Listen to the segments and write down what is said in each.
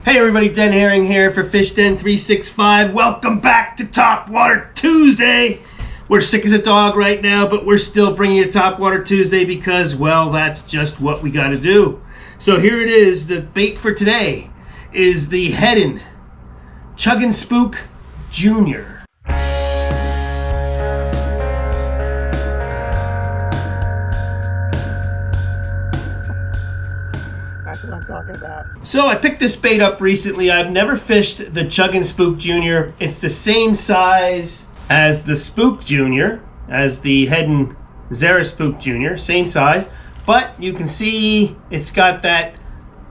Hey everybody, Den Haring here for Fish Den 365. Welcome back to Topwater Tuesday. We're sick as a dog right now, but we're still bringing you Topwater Tuesday because, well, that's just what we got to do. So here it is. The bait for today is the Heddon Chug'N Spook Jr. That's what I'm talking about. So I picked this bait up recently. I've never fished the Chug'N Spook Jr. It's the same size as the Spook Jr., as the Heddon Spook Jr., same size, but you can see it's got that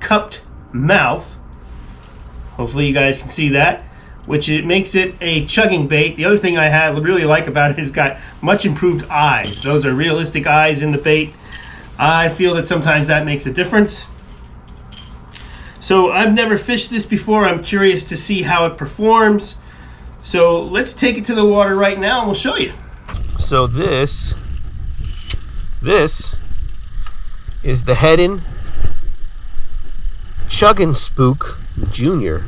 cupped mouth. Hopefully you guys can see that, which it makes it a chugging bait. The other thing I really like about it is it's got much improved eyes. Those are realistic eyes in the bait. I feel that sometimes that makes a difference. So I've never fished this before. I'm curious to see how it performs. So let's take it to the water right now and we'll show you. So this is the Heddon Chug'N Spook Jr.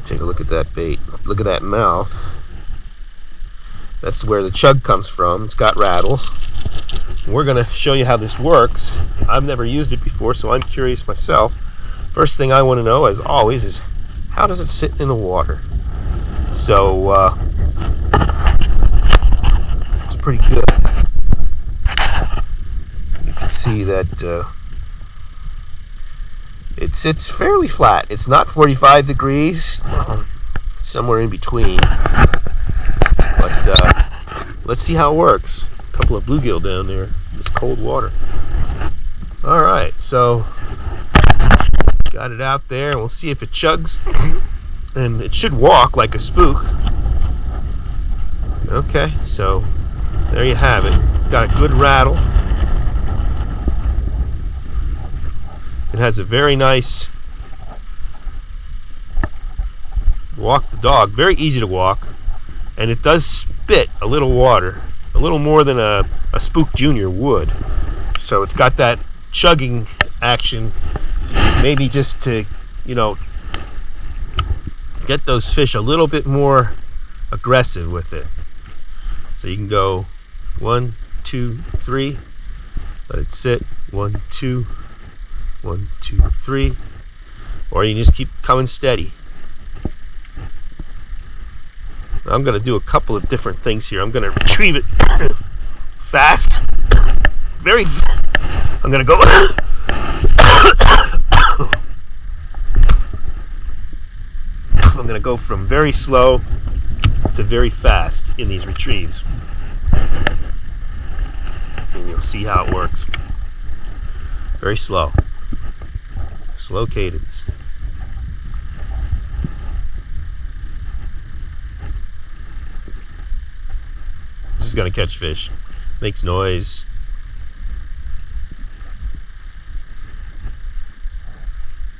Take a look at that bait. Look at that mouth. That's where the chug comes from. It's got rattles. We're going to show you how this works. I've never used it before, so I'm curious myself. First thing I want to know, as always, is how does it sit in the water? So, it's pretty good. You can see that it sits fairly flat. It's not 45 degrees, somewhere in between. But let's see how it works. A couple of bluegill down there. It's cold water. All right, so got it out there, and we'll see if it chugs. And it should walk like a spook. Okay, so there you have it. Got a good rattle. It has a very nice walk the dog, very easy to walk, and it does spit a little water, a little more than a Spook Jr. would. So it's got that chugging action, maybe just to, you know, get those fish a little bit more aggressive with it. So you can go 1, 2, 3, let it sit, 1, 2, 1, 2, 3, or you can just keep coming steady. I'm going to do a couple of different things here. I'm going to retrieve it fast, I'm going to go I'm going to go from very slow to very fast in these retrieves. And you'll see how it works. Very slow. Slow cadence. This is going to catch fish. Makes noise.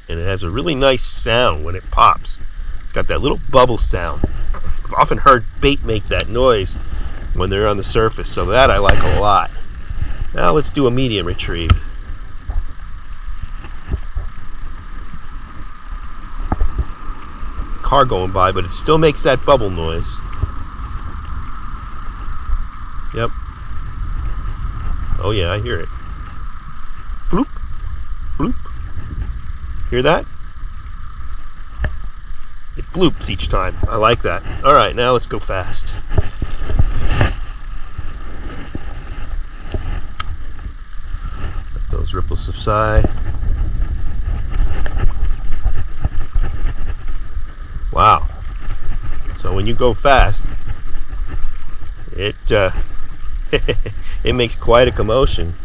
And it has a really nice sound when it pops. It's got that little bubble sound. I've often heard bait make that noise when they're on the surface, so that I like a lot. Now let's do a medium retrieve. Car going by, but it still makes that bubble noise. Yep. Oh yeah, I hear it. Bloop, bloop. Hear that? It bloops each time. I like that. All right, now let's go fast. Let those ripples subside. Wow. So when you go fast, it it makes quite a commotion.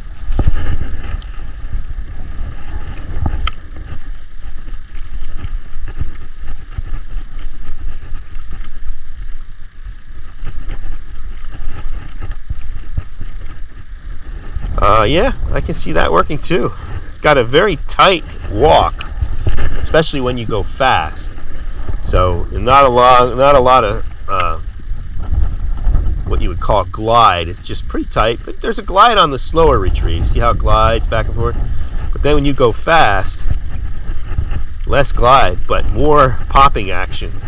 Yeah, I can see that working too. It's got a very tight walk, especially when you go fast. So not a lot of what you would call glide. It's just pretty tight, but there's a glide on the slower retrieve. See how it glides back and forth? But then when you go fast, less glide, but more popping action.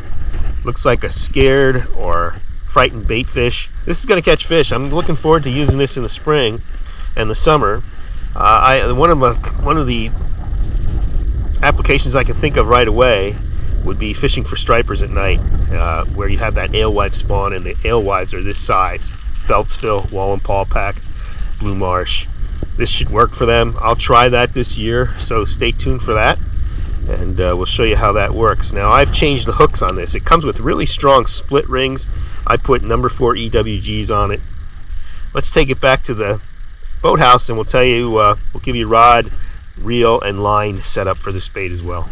Looks like a scared or frightened bait fish. This is going to catch fish. I'm looking forward to using this in the spring and the summer. One of the applications I can think of right away would be fishing for stripers at night, where you have that alewife spawn, and the alewives are this size: Beltsville, Wallenpaw Pack, Blue Marsh. This should work for them. I'll try that this year, so stay tuned for that, and we'll show you how that works. Now, I've changed the hooks on this. It comes with really strong split rings. I put number 4 EWGs on it. Let's take it back to the boathouse, and we'll tell you, we'll give you rod, reel, and line set up for this bait as well.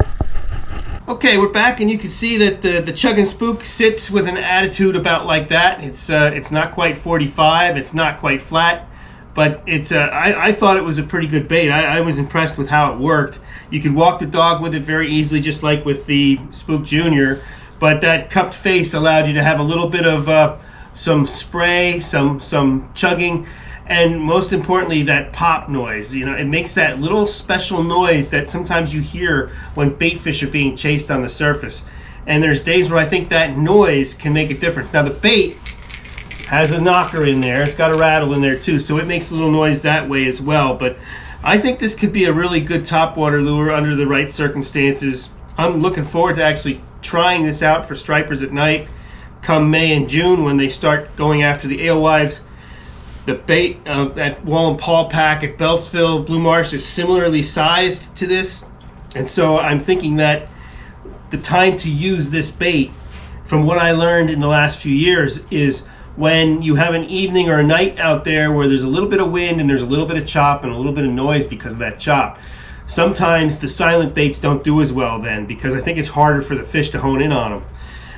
Okay, we're back, and you can see that the Chug'N Spook sits with an attitude about like that. It's not quite 45, it's not quite flat, but I thought it was a pretty good bait. I was impressed with how it worked. You could walk the dog with it very easily, just like with the Spook Jr., but that cupped face allowed you to have a little bit of some spray, some chugging, and most importantly, that pop noise. You know, it makes that little special noise that sometimes you hear when bait fish are being chased on the surface. And there's days where I think that noise can make a difference. Now, the bait has a knocker in there. It's got a rattle in there too, so it makes a little noise that way as well. But I think this could be a really good topwater lure under the right circumstances. I'm looking forward to actually trying this out for stripers at night come May and June when they start going after the alewives. The bait at Wallenpaw Pack at Beltsville, Blue Marsh is similarly sized to this. And so I'm thinking that the time to use this bait, from what I learned in the last few years, is when you have an evening or a night out there where there's a little bit of wind and there's a little bit of chop and a little bit of noise because of that chop. Sometimes the silent baits don't do as well then, because I think it's harder for the fish to hone in on them.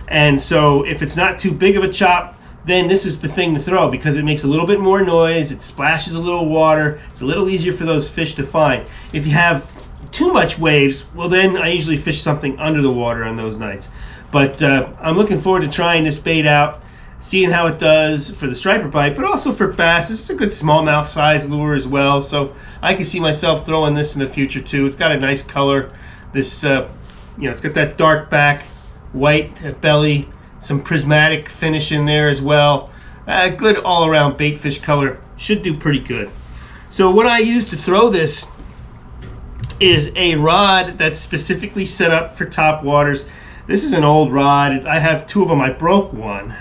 And so if it's not too big of a chop, then this is the thing to throw, because it makes a little bit more noise, it splashes a little water, it's a little easier for those fish to find. If you have too much waves, well, then I usually fish something under the water on those nights. But I'm looking forward to trying this bait out, seeing how it does for the striper bite, but also for bass. This is a good smallmouth size lure as well, so I can see myself throwing this in the future too. It's got a nice color. This, it's got that dark back, white belly, some prismatic finish in there as well. Good all-around bait fish color. Should do pretty good. So what I use to throw this is a rod that's specifically set up for top waters. This is an old rod. I have two of them. I broke one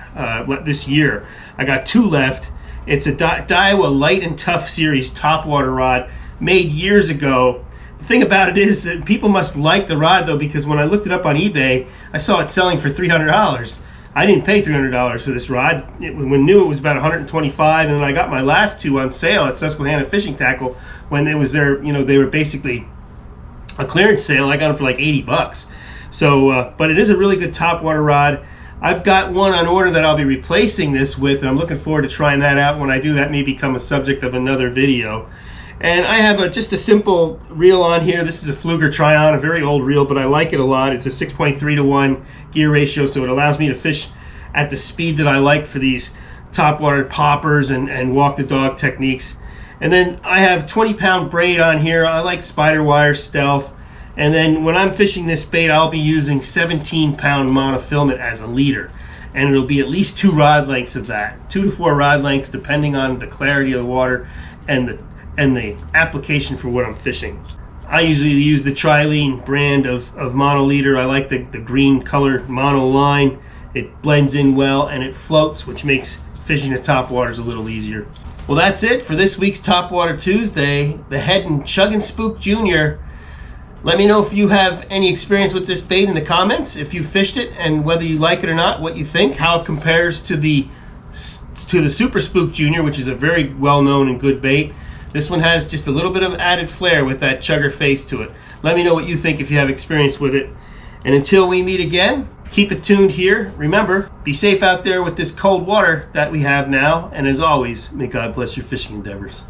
this year. I got two left. It's a Daiwa Light and Tough Series topwater rod made years ago. The thing about it is that people must like the rod though, because when I looked it up on eBay, I saw it selling for $300. I didn't pay $300 for this rod. When new, it was about $125, and then I got my last two on sale at Susquehanna Fishing Tackle when it was their, they were basically a clearance sale. I got them for like $80. So, but it is a really good topwater rod. I've got one on order that I'll be replacing this with, and I'm looking forward to trying that out. When I do, that may become a subject of another video. And I have just a simple reel on here. This is a Fluger Tryon, a very old reel, but I like it a lot. It's a 6.3 to 1 gear ratio, so it allows me to fish at the speed that I like for these topwater poppers and walk the dog techniques. And then I have 20-pound braid on here. I like spider wire stealth. And then when I'm fishing this bait, I'll be using 17-pound monofilament as a leader. And it'll be at least 2 rod lengths of that. 2 to 4 rod lengths, depending on the clarity of the water and the application for what I'm fishing. I usually use the Trilene brand of mono leader. I like the green colored mono line. It blends in well and it floats, which makes fishing the topwaters a little easier. Well, that's it for this week's Topwater Tuesday. The Heddon Chug'N Spook Jr. Let me know if you have any experience with this bait in the comments, if you fished it and whether you like it or not, what you think, how it compares to the Super Spook Jr., which is a very well-known and good bait. This one has just a little bit of added flair with that chugger face to it. Let me know what you think if you have experience with it. And until we meet again, keep it tuned here. Remember, be safe out there with this cold water that we have now. And as always, may God bless your fishing endeavors.